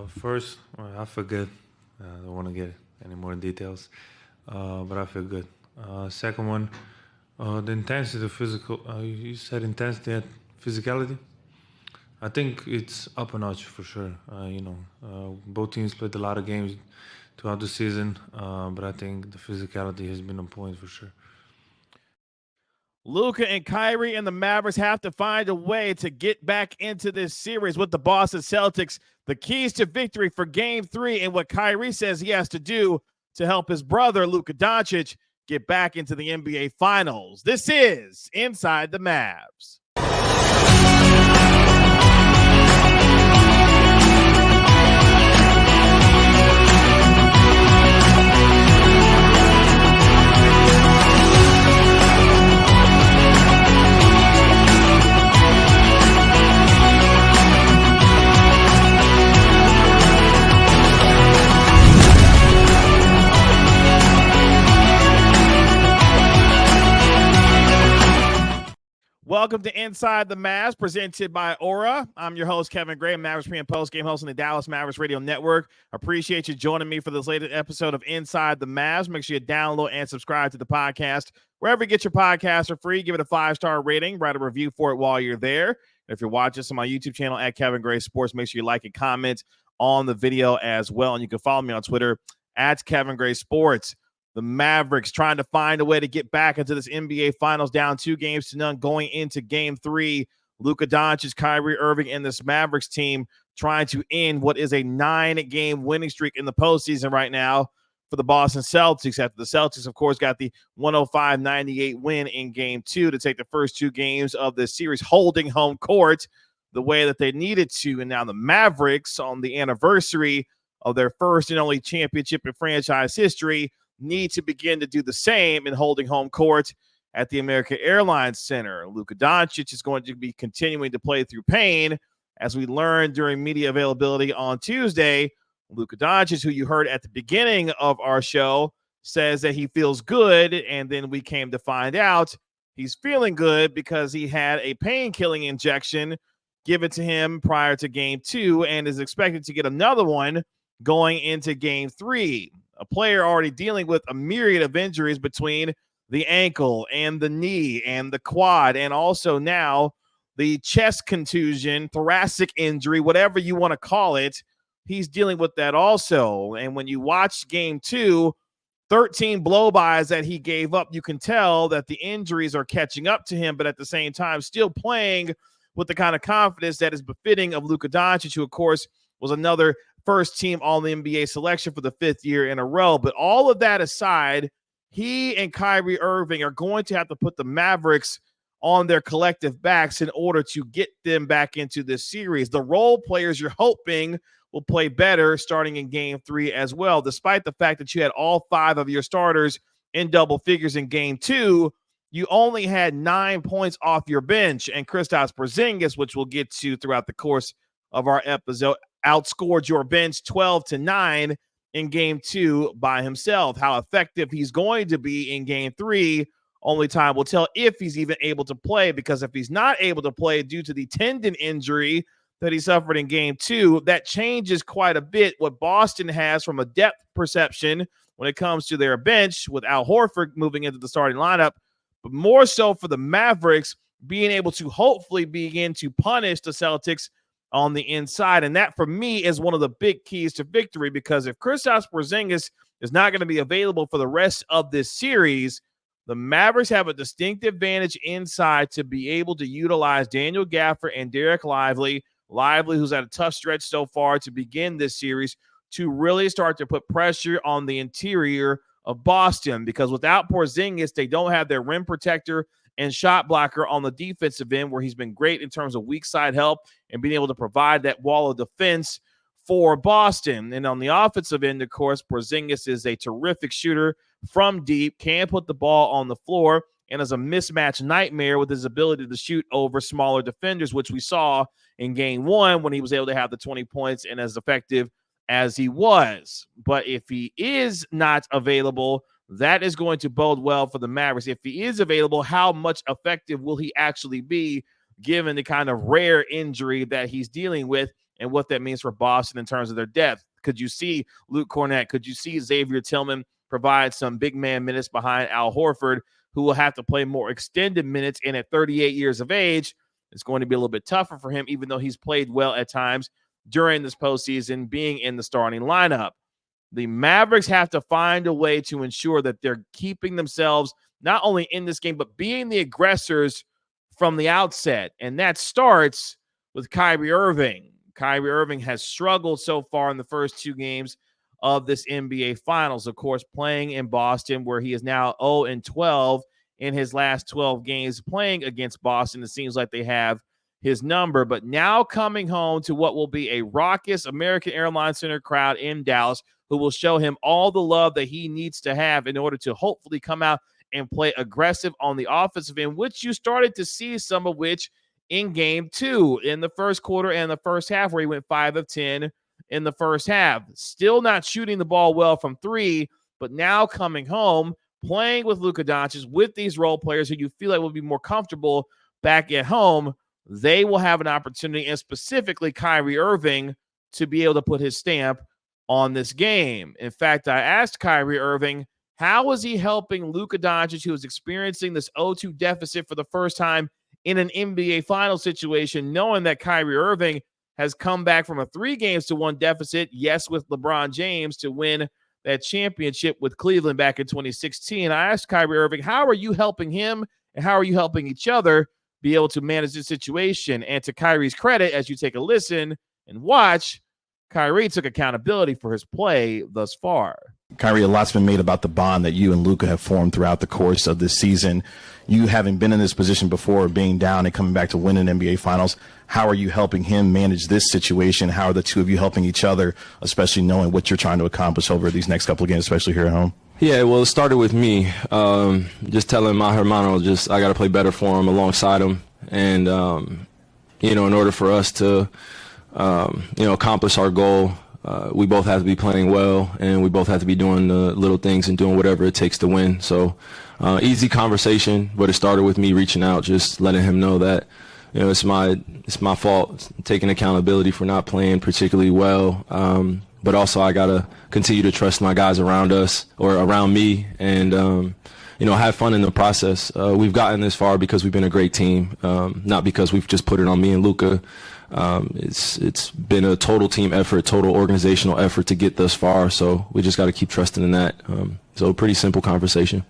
First, I feel good. I don't want to get any more details, but I feel good. Second one, the intensity of physical. You said intensity and physicality. I think it's up a notch for sure. Both teams played a lot of games throughout the season, but I think the physicality has been on point for sure. Luka and Kyrie and the Mavericks have to find a way to get back into this series with the Boston Celtics. The keys to victory for Game 3 and what Kyrie says he has to do to help his brother, Luka Doncic, get back into the NBA Finals. This is Inside the Mavs. Welcome to Inside the Mavs, presented by Aura. I'm your host, Kevin Gray, Mavs Pre and Post Game host on the Dallas Mavericks Radio Network. Appreciate you joining me for this latest episode of Inside the Mavs. Make sure you download and subscribe to the podcast. Wherever you get your podcasts for free, give it a 5-star rating, write a review for it while you're there. And if you're watching us on my YouTube channel at Kevin Gray Sports, make sure you like and comment on the video as well. And you can follow me on Twitter at Kevin Gray Sports. The Mavericks trying to find a way to get back into this NBA Finals, down 2-0 going into Game 3. Luka Doncic, Kyrie Irving, and this Mavericks team trying to end what is a 9-game winning streak in the postseason right now for the Boston Celtics. After the Celtics, of course, got the 105-98 win in Game 2 to take the first 2 games of this series, holding home court the way that they needed to. And now the Mavericks, on the anniversary of their first and only championship in franchise history, need to begin to do the same in holding home court at the American Airlines Center. Luka Doncic is going to be continuing to play through pain. As we learned during media availability on Tuesday, Luka Doncic, who you heard at the beginning of our show, says that he feels good, and then we came to find out he's feeling good because he had a pain-killing injection given to him prior to Game 2 and is expected to get another one going into Game 3. A player already dealing with a myriad of injuries between the ankle and the knee and the quad, and also now the chest contusion, thoracic injury, whatever you want to call it. He's dealing with that also. And when you watch Game 2, 13 blow-bys that he gave up, you can tell that the injuries are catching up to him, but at the same time still playing with the kind of confidence that is befitting of Luka Doncic, who, of course, was another first-team All-NBA selection for the 5th year in a row. But all of that aside, he and Kyrie Irving are going to have to put the Mavericks on their collective backs in order to get them back into this series. The role players you're hoping will play better starting in Game 3 as well, despite the fact that you had all 5 of your starters in double figures in Game 2. You only had 9 points off your bench, and Kristaps Porzingis, which we'll get to throughout the course of our episode, outscored your bench 12-9 in Game 2 by himself. How effective he's going to be in Game 3, only time will tell if he's even able to play, because if he's not able to play due to the tendon injury that he suffered in Game 2, that changes quite a bit what Boston has from a depth perception when it comes to their bench, with Al Horford moving into the starting lineup, but more so for the Mavericks being able to hopefully begin to punish the Celtics on the inside. And that, for me, is one of the big keys to victory, because if Kristaps Porzingis is not going to be available for the rest of this series, the Mavericks have a distinct advantage inside to be able to utilize Daniel Gafford and Derek Lively, who's had a tough stretch so far to begin this series, to really start to put pressure on the interior of Boston, because without Porzingis, they don't have their rim protector and shot blocker on the defensive end, where he's been great in terms of weak side help and being able to provide that wall of defense for Boston. And on the offensive end, of course, Porzingis is a terrific shooter from deep, can put the ball on the floor, and is a mismatch nightmare with his ability to shoot over smaller defenders, which we saw in Game 1 when he was able to have the 20 points and as effective as he was. But if he is not available, that is going to bode well for the Mavericks. If he is available, how much effective will he actually be, given the kind of rare injury that he's dealing with and what that means for Boston in terms of their depth. Could you see Luke Cornett? Could you see Xavier Tillman provide some big man minutes behind Al Horford, who will have to play more extended minutes? And at 38 years of age, it's going to be a little bit tougher for him, even though he's played well at times during this postseason, being in the starting lineup. The Mavericks have to find a way to ensure that they're keeping themselves not only in this game, but being the aggressors from the outset. And that starts with Kyrie Irving. Kyrie Irving has struggled so far in the first 2 games of this NBA Finals, of course, playing in Boston, where he is now 0-12 in his last 12 games playing against Boston. It seems like they have his number, but now coming home to what will be a raucous American Airlines Center crowd in Dallas, who will show him all the love that he needs to have in order to hopefully come out and play aggressive on the offensive end, which you started to see some of which in game 2 in the first quarter and the first half, where he went 5 of 10 in the first half. Still not shooting the ball well from 3, but now coming home, playing with Luka Doncic, with these role players who you feel like will be more comfortable back at home, they will have an opportunity, and specifically Kyrie Irving, to be able to put his stamp on this game. In fact, I asked Kyrie Irving, how is he helping Luka Doncic, who is experiencing this 0-2 deficit for the first time in an NBA final situation, knowing that Kyrie Irving has come back from a 3-1 deficit, yes, with LeBron James, to win that championship with Cleveland back in 2016. I asked Kyrie Irving, how are you helping him and how are you helping each other be able to manage this situation? And to Kyrie's credit, as you take a listen and watch, Kyrie took accountability for his play thus far. Kyrie, a lot's been made about the bond that you and Luka have formed throughout the course of this season. You having been in this position before, being down and coming back to win an NBA Finals, how are you helping him manage this situation? How are the two of you helping each other, especially knowing what you're trying to accomplish over these next couple of games, especially here at home? Yeah, well, it started with me. Just telling my hermano, I got to play better for him, alongside him. And, in order for us to, accomplish our goal, we both have to be playing well, and we both have to be doing the little things and doing whatever it takes to win. So easy conversation, but it started with me reaching out, just letting him know that, it's my fault, taking accountability for not playing particularly well. But also I got to continue to trust my guys around us, or around me, and, have fun in the process. We've gotten this far because we've been a great team, not because we've just put it on me and Luka. It's been a total team effort, total organizational effort to get thus far. So we just got to keep trusting in that. So a pretty simple conversation.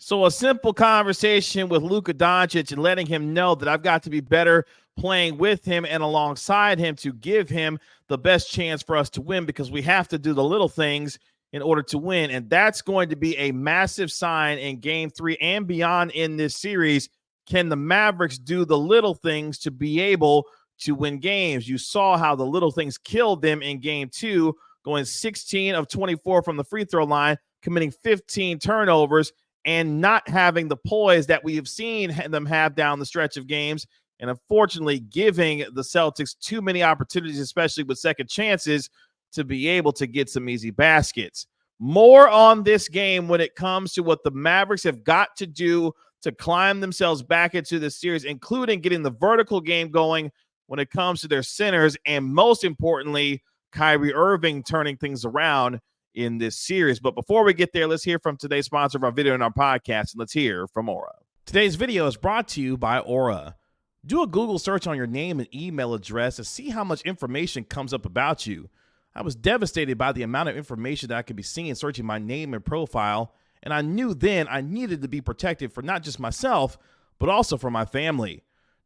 So a simple conversation with Luka Doncic and letting him know that I've got to be better playing with him and alongside him to give him the best chance for us to win, because we have to do the little things in order to win. And that's going to be a massive sign in game 3 and beyond in this series. Can the Mavericks do the little things to be able to win games? You saw how the little things killed them in game 2, going 16 of 24 from the free throw line, committing 15 turnovers, and not having the poise that we have seen them have down the stretch of games, and unfortunately giving the Celtics too many opportunities, especially with second chances, to be able to get some easy baskets. More on this game when it comes to what the Mavericks have got to do to climb themselves back into this series, including getting the vertical game going when it comes to their centers, and most importantly, Kyrie Irving turning things around in this series. But before we get there, let's hear from today's sponsor of our video and our podcast, and let's hear from Aura. Today's video is brought to you by Aura. Do a Google search on your name and email address to see how much information comes up about you. I was devastated by the amount of information that I could be seeing searching my name and profile, and I knew then I needed to be protected for not just myself, but also for my family.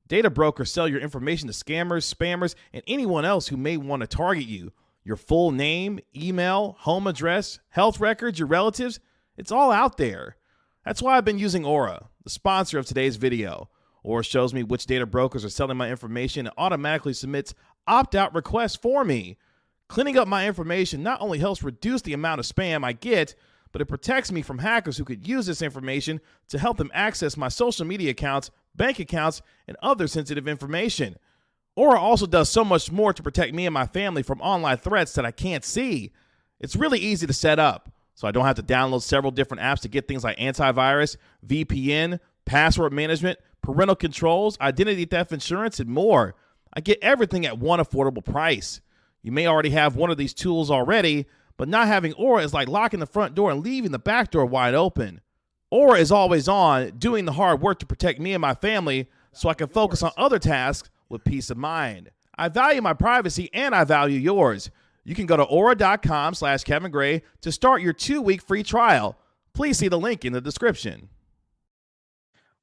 Data brokers sell your information to scammers, spammers, and anyone else who may want to target you. Your full name, email, home address, health records, your relatives, it's all out there. That's why I've been using Aura, the sponsor of today's video. Aura shows me which data brokers are selling my information and automatically submits opt-out requests for me. Cleaning up my information not only helps reduce the amount of spam I get, but it protects me from hackers who could use this information to help them access my social media accounts, bank accounts, and other sensitive information. Aura also does so much more to protect me and my family from online threats that I can't see. It's really easy to set up, so I don't have to download several different apps to get things like antivirus, VPN, password management, parental controls, identity theft insurance, and more. I get everything at one affordable price. You may already have one of these tools already, but not having Aura is like locking the front door and leaving the back door wide open. Aura is always on, doing the hard work to protect me and my family so I can focus on other tasks with peace of mind. I value my privacy and I value yours. You can go to aura.com/Kevin Gray to start your 2-week free trial. Please see the link in the description.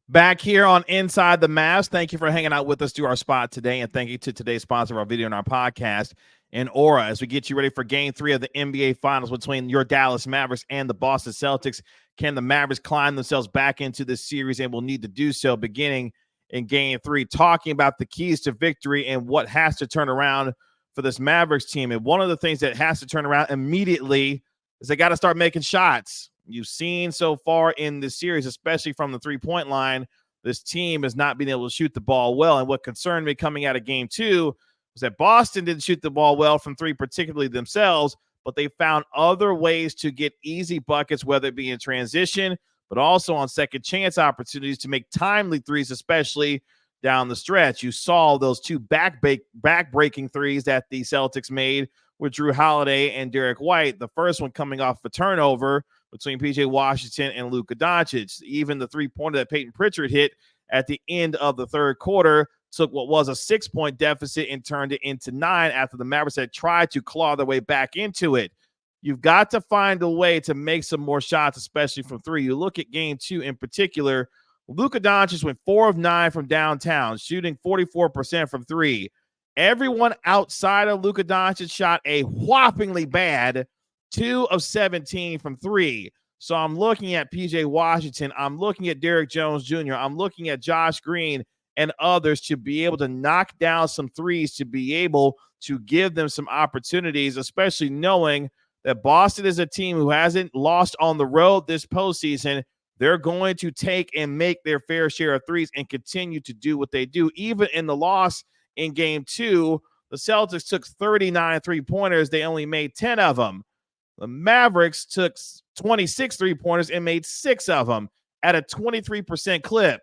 Back here on Inside the Mavs, thank you for hanging out with us through our spot today, and thank you to today's sponsor of our video and our podcast, in Aura, as we get you ready for Game 3 of the NBA Finals between your Dallas Mavericks and the Boston Celtics. Can the Mavericks climb themselves back into this series, and will need to do so beginning in Game 3, talking about the keys to victory and what has to turn around for this Mavericks team. And one of the things that has to turn around immediately is they got to start making shots. You've seen so far in this series, especially from the three-point line, this team has not been able to shoot the ball well. And what concerned me coming out of Game 2 was that Boston didn't shoot the ball well from three, particularly themselves, but they found other ways to get easy buckets, whether it be in transition, but also on second chance opportunities to make timely threes, especially down the stretch. You saw those two back-breaking threes that the Celtics made with Drew Holiday and Derek White, the first one coming off a turnover between P.J. Washington and Luka Doncic. Even the three-pointer that Peyton Pritchard hit at the end of the third quarter took what was a 6-point deficit and turned it into 9 after the Mavericks had tried to claw their way back into it. You've got to find a way to make some more shots, especially from three. You look at Game 2 in particular, Luka Doncic went 4 of 9 from downtown, shooting 44% from three. Everyone outside of Luka Doncic shot a whoppingly bad 2 of 17 from three. So I'm looking at P.J. Washington. I'm looking at Derrick Jones Jr. I'm looking at Josh Green and others to be able to knock down some threes, to be able to give them some opportunities, especially knowing that Boston is a team who hasn't lost on the road this postseason. They're going to take and make their fair share of threes and continue to do what they do. Even in the loss in Game 2, the Celtics took 39 three-pointers. They only made 10 of them. The Mavericks took 26 three-pointers and made 6 of them at a 23% clip.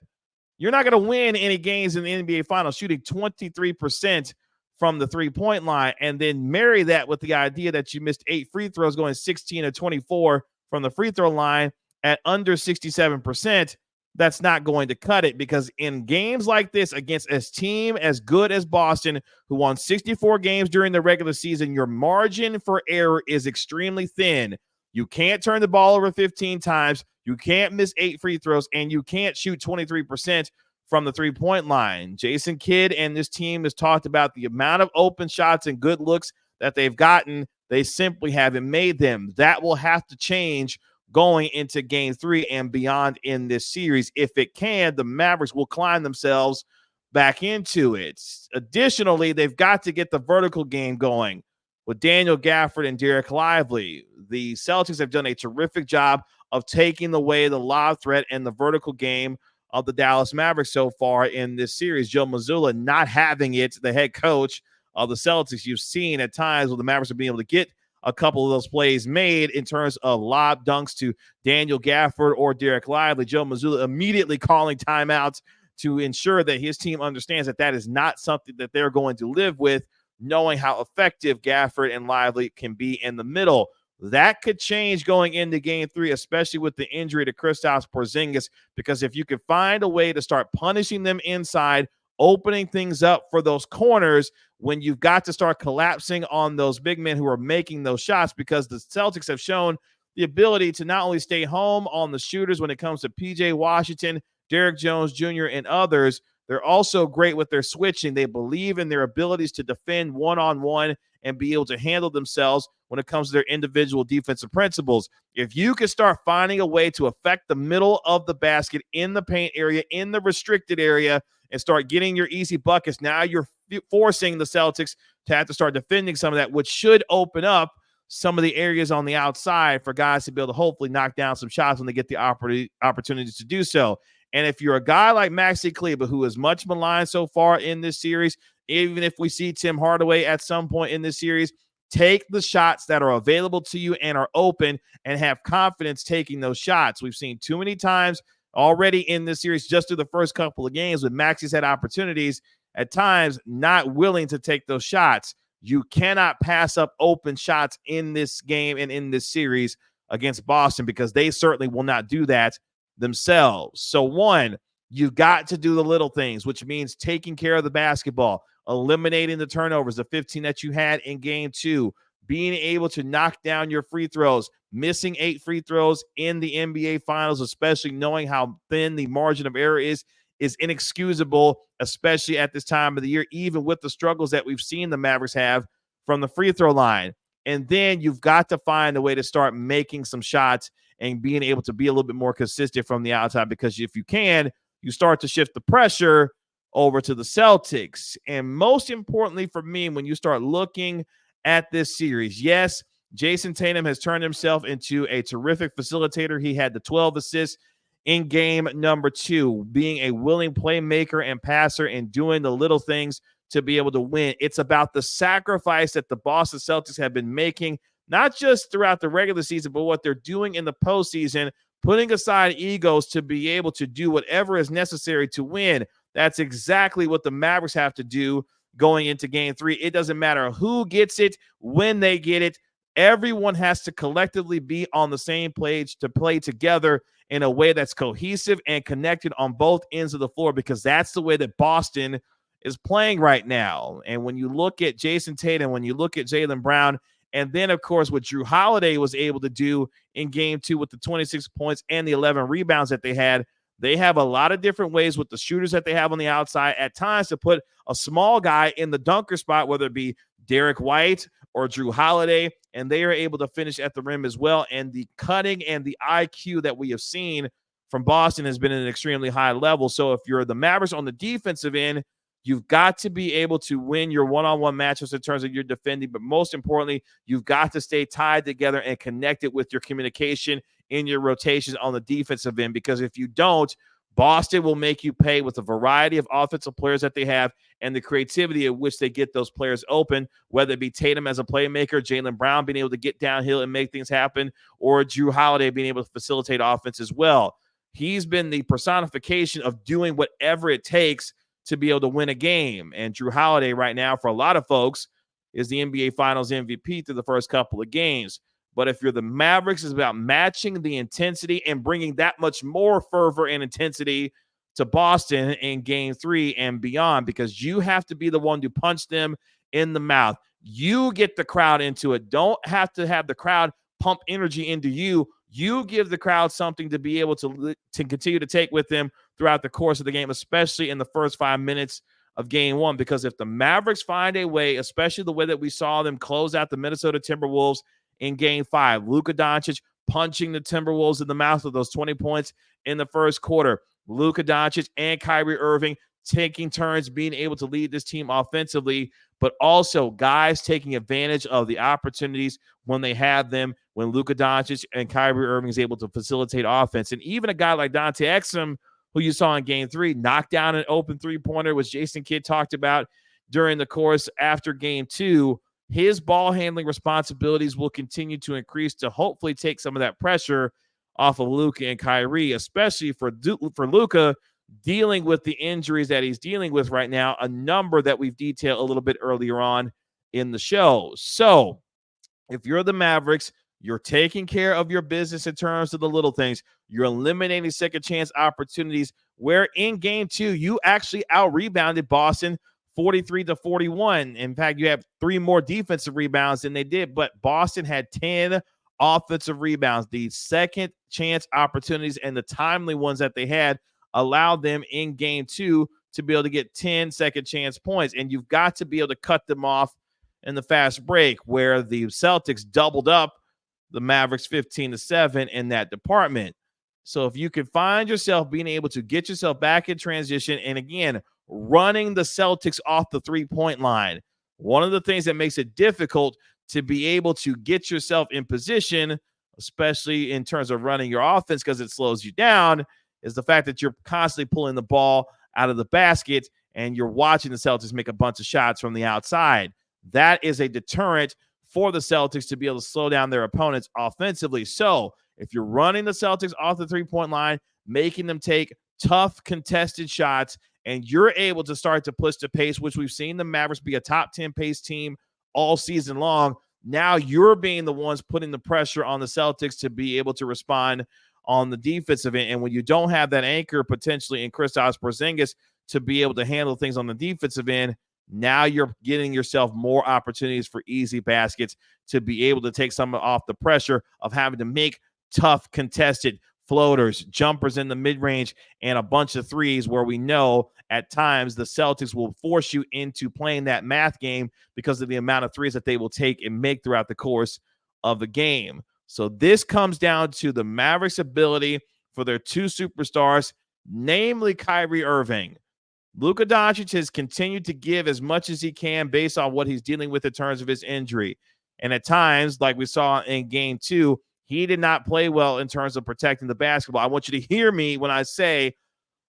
You're not going to win any games in the NBA Finals shooting 23% from the three-point line, and then marry that with the idea that you missed 8 free throws, going 16 of 24 from the free throw line at under 67%. That's not going to cut it, because in games like this against a team as good as Boston, who won 64 games during the regular season, your margin for error is extremely thin. You can't turn the ball over 15 times. You can't miss 8 free throws, and you can't shoot 23% from the three-point line. Jason Kidd and this team has talked about the amount of open shots and good looks that they've gotten. They simply haven't made them. That will have to change going into Game 3 and beyond in this series. If it can, the Mavericks will climb themselves back into it. Additionally, they've got to get the vertical game going with Daniel Gafford and Derek Lively. The Celtics have done a terrific job of taking away the lob threat and the vertical game of the Dallas Mavericks so far in this series. Joe Mazzulla not having it, the head coach of the Celtics. You've seen at times where the Mavericks have been able to get a couple of those plays made in terms of lob dunks to Daniel Gafford or Derek Lively. Joe Mazzulla immediately calling timeouts to ensure that his team understands that that is not something that they're going to live with, knowing how effective Gafford and Lively can be in the middle. That could change going into Game 3, especially with the injury to Kristaps Porzingis, because if you could find a way to start punishing them inside, opening things up for those corners when you've got to start collapsing on those big men who are making those shots, because the Celtics have shown the ability to not only stay home on the shooters when it comes to P.J. Washington, Derrick Jones Jr., and others. They're also great with their switching. They believe in their abilities to defend one-on-one and be able to handle themselves when it comes to their individual defensive principles. If you can start finding a way to affect the middle of the basket in the paint area, in the restricted area, and start getting your easy buckets, now you're forcing the Celtics to have to start defending some of that, which should open up some of the areas on the outside for guys to be able to hopefully knock down some shots when they get the opportunities to do so. And if you're a guy like Maxi Kleber, who is much maligned so far in this series, even if we see Tim Hardaway at some point in this series, take the shots that are available to you and are open and have confidence taking those shots. We've seen too many times already in this series, just through the first couple of games, when Maxi's had opportunities at times not willing to take those shots. You cannot pass up open shots in this game and in this series against Boston because they certainly will not do that themselves. So, one, you've got to do the little things, which means taking care of the basketball, eliminating the turnovers, the 15 that you had in game 2, being able to knock down your free throws, missing 8 free throws in the NBA Finals, especially knowing how thin the margin of error is inexcusable, especially at this time of the year, even with the struggles that we've seen the Mavericks have from the free throw line. And then you've got to find a way to start making some shots and being able to be a little bit more consistent from the outside, because if you can, you start to shift the pressure over to the Celtics. And most importantly for me, when you start looking at this series, yes, Jayson Tatum has turned himself into a terrific facilitator. He had the 12 assists in game number 2, being a willing playmaker and passer and doing the little things to be able to win. It's about the sacrifice that the Boston Celtics have been making, not just throughout the regular season, but what they're doing in the postseason, putting aside egos to be able to do whatever is necessary to win. That's exactly what the Mavericks have to do going into game 3. It doesn't matter who gets it, when they get it. Everyone has to collectively be on the same page to play together in a way that's cohesive and connected on both ends of the floor, because that's the way that Boston is playing right now. And when you look at Jayson Tatum, when you look at Jaylen Brown, and then, of course, what Jrue Holiday was able to do in game 2 with the 26 points and the 11 rebounds that they have a lot of different ways with the shooters that they have on the outside at times to put a small guy in the dunker spot, whether it be Derek White or Jrue Holiday, and they are able to finish at the rim as well. And the cutting and the IQ that we have seen from Boston has been at an extremely high level. So if you're the Mavericks on the defensive end, you've got to be able to win your one-on-one matchups in terms of your defending, but most importantly, you've got to stay tied together and connected with your communication in your rotations on the defensive end, because if you don't, Boston will make you pay with a variety of offensive players that they have and the creativity at which they get those players open, whether it be Tatum as a playmaker, Jaylen Brown being able to get downhill and make things happen, or Jrue Holiday being able to facilitate offense as well. He's been the personification of doing whatever it takes to be able to win a game. And Jrue Holiday right now, for a lot of folks, is the NBA Finals MVP through the first couple of games. But if you're the Mavericks, it's about matching the intensity and bringing that much more fervor and intensity to Boston in game 3 and beyond, because you have to be the one to punch them in the mouth. You get the crowd into it. Don't have to have the crowd pump energy into you. You give the crowd something to be able to continue to take with them throughout the course of the game, especially in the first 5 minutes of game 1, because if the Mavericks find a way, especially the way that we saw them close out the Minnesota Timberwolves in game 5, Luka Doncic punching the Timberwolves in the mouth with those 20 points in the first quarter, Luka Doncic and Kyrie Irving taking turns being able to lead this team offensively, but also guys taking advantage of the opportunities when they have them, when Luka Doncic and Kyrie Irving is able to facilitate offense. And even a guy like Dante Exum, who you saw in game 3, knocked down an open three-pointer, which Jason Kidd talked about during the course after game 2. His ball handling responsibilities will continue to increase to hopefully take some of that pressure off of Luka and Kyrie, especially for Luka dealing with the injuries that he's dealing with right now, a number that we've detailed a little bit earlier on in the show. So if you're the Mavericks, you're taking care of your business in terms of the little things. You're eliminating second chance opportunities, where in game 2, you actually out-rebounded Boston 43-41. In fact, you have 3 more defensive rebounds than they did, but Boston had 10 offensive rebounds. The second chance opportunities and the timely ones that they had allowed them in game 2 to be able to get 10 second chance points. And you've got to be able to cut them off in the fast break, where the Celtics doubled up the Mavericks 15-7 in that department. So if you can find yourself being able to get yourself back in transition, and again, running the Celtics off the three-point line, one of the things that makes it difficult to be able to get yourself in position, especially in terms of running your offense because it slows you down, is the fact that you're constantly pulling the ball out of the basket and you're watching the Celtics make a bunch of shots from the outside. That is a deterrent for the Celtics to be able to slow down their opponents offensively. So if you're running the Celtics off the three-point line, making them take tough contested shots and you're able to start to push the pace, which we've seen the Mavericks be a top 10 pace team all season long. Now you're being the ones putting the pressure on the Celtics to be able to respond on the defensive end. And when you don't have that anchor potentially in Kristaps Porzingis to be able to handle things on the defensive end, now you're getting yourself more opportunities for easy baskets to be able to take some off the pressure of having to make tough contested floaters, jumpers in the mid-range, and a bunch of threes where we know at times the Celtics will force you into playing that math game because of the amount of threes that they will take and make throughout the course of the game. So this comes down to the Mavericks' ability for their two superstars, namely Kyrie Irving. Luka Doncic has continued to give as much as he can based on what he's dealing with in terms of his injury. And at times, like we saw in game 2, he did not play well in terms of protecting the basketball. I want you to hear me when I say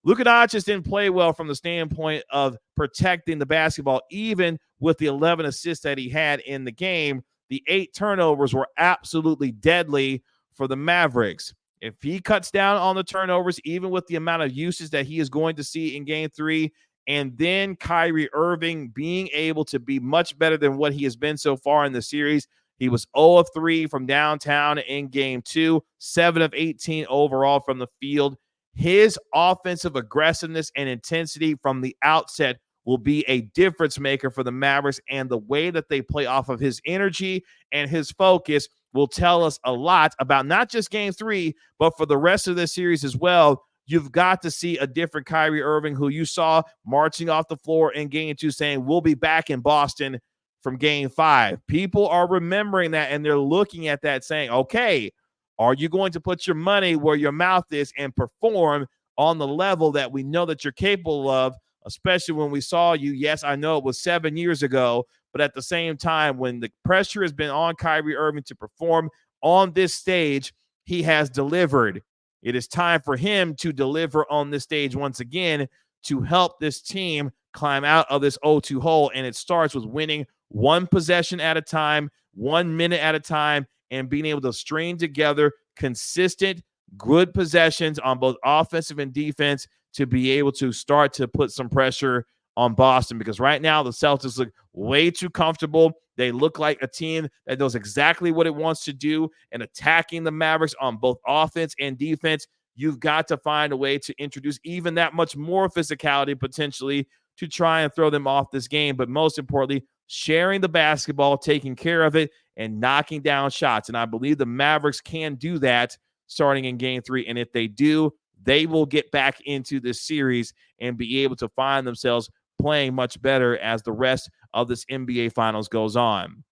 Luka Doncic didn't play well from the standpoint of protecting the basketball, even with the 11 assists that he had in the game. The 8 turnovers were absolutely deadly for the Mavericks. If he cuts down on the turnovers, even with the amount of usage that he is going to see in game 3, and then Kyrie Irving being able to be much better than what he has been so far in the series. He was 0 of 3 from downtown in game 2, 7 of 18 overall from the field. His offensive aggressiveness and intensity from the outset will be a difference maker for the Mavericks, and the way that they play off of his energy and his focus will tell us a lot about not just game 3, but for the rest of this series as well. You've got to see a different Kyrie Irving, who you saw marching off the floor in game 2 saying, we'll be back in Boston from game 5. People are remembering that, and they're looking at that saying, okay, are you going to put your money where your mouth is and perform on the level that we know that you're capable of, especially when we saw you? Yes, I know it was 7 years ago, but at the same time, when the pressure has been on Kyrie Irving to perform on this stage, he has delivered. It is time for him to deliver on this stage once again to help this team climb out of this 0-2 hole, and it starts with winning one possession at a time, 1 minute at a time, and being able to string together consistent, good possessions on both offensive and defense to be able to start to put some pressure on Boston, because right now the Celtics look way too comfortable. They look like a team that knows exactly what it wants to do, and attacking the Mavericks on both offense and defense, you've got to find a way to introduce even that much more physicality potentially to try and throw them off this game. But most importantly, sharing the basketball, taking care of it, and knocking down shots. And I believe the Mavericks can do that starting in game 3. And if they do, they will get back into this series and be able to find themselves playing much better as the rest of this NBA Finals goes on.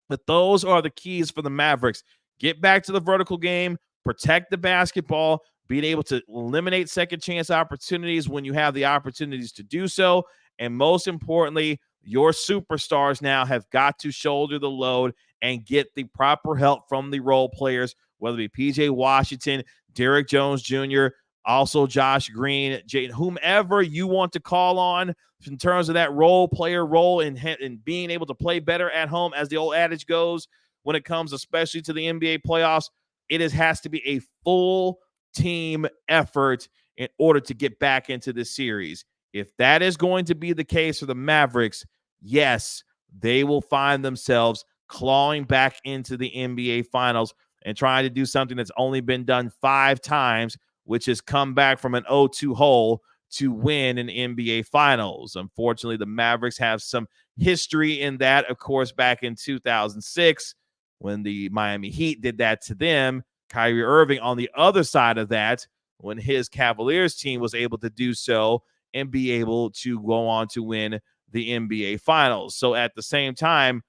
But those are the keys for the Mavericks. Get back to the vertical game, protect the basketball, being able to eliminate second chance opportunities when you have the opportunities to do so. And most importantly, your superstars now have got to shoulder the load and get the proper help from the role players, whether it be PJ Washington, Derrick Jones Jr., also Josh Green, Jaden, whomever you want to call on in terms of that role player role and being able to play better at home, as the old adage goes, when it comes especially to the NBA playoffs. It has to be a full team effort in order to get back into this series. If that is going to be the case for the Mavericks, yes, they will find themselves clawing back into the NBA Finals and trying to do something that's only been done 5 times, which is come back from an 0-2 hole to win an NBA Finals. Unfortunately, the Mavericks have some history in that, of course, back in 2006 when the Miami Heat did that to them. Kyrie Irving on the other side of that, when his Cavaliers team was able to do so and be able to go on to win the NBA Finals. So at the same time,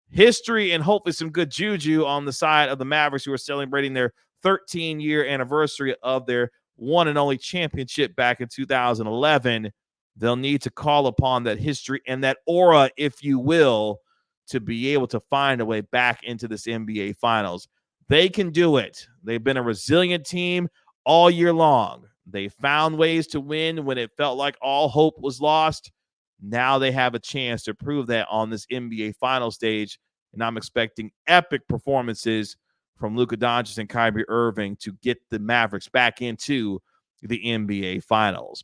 history and hopefully some good juju on the side of the Mavericks, who are celebrating their 13-year anniversary of their one and only championship back in 2011. They'll need to call upon that history and that aura, if you will, to be able to find a way back into this NBA Finals. They can do it. They've been a resilient team all year long. They found ways to win when it felt like all hope was lost. Now they have a chance to prove that on this NBA Finals stage, and I'm expecting epic performances from Luka Doncic and Kyrie Irving to get the Mavericks back into the NBA Finals.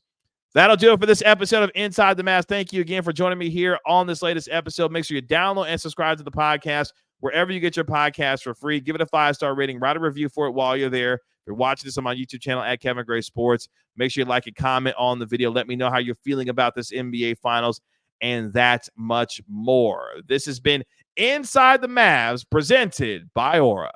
That'll do it for this episode of Inside the Mavs. Thank you again for joining me here on this latest episode. Make sure you download and subscribe to the podcast wherever you get your podcast for free. Give it a 5-star rating. Write a review for it while you're there. If you're watching this on my YouTube channel at Kevin Gray Sports, make sure you like and comment on the video. Let me know how you're feeling about this NBA Finals and that much more. This has been Inside the Mavs, presented by Aura.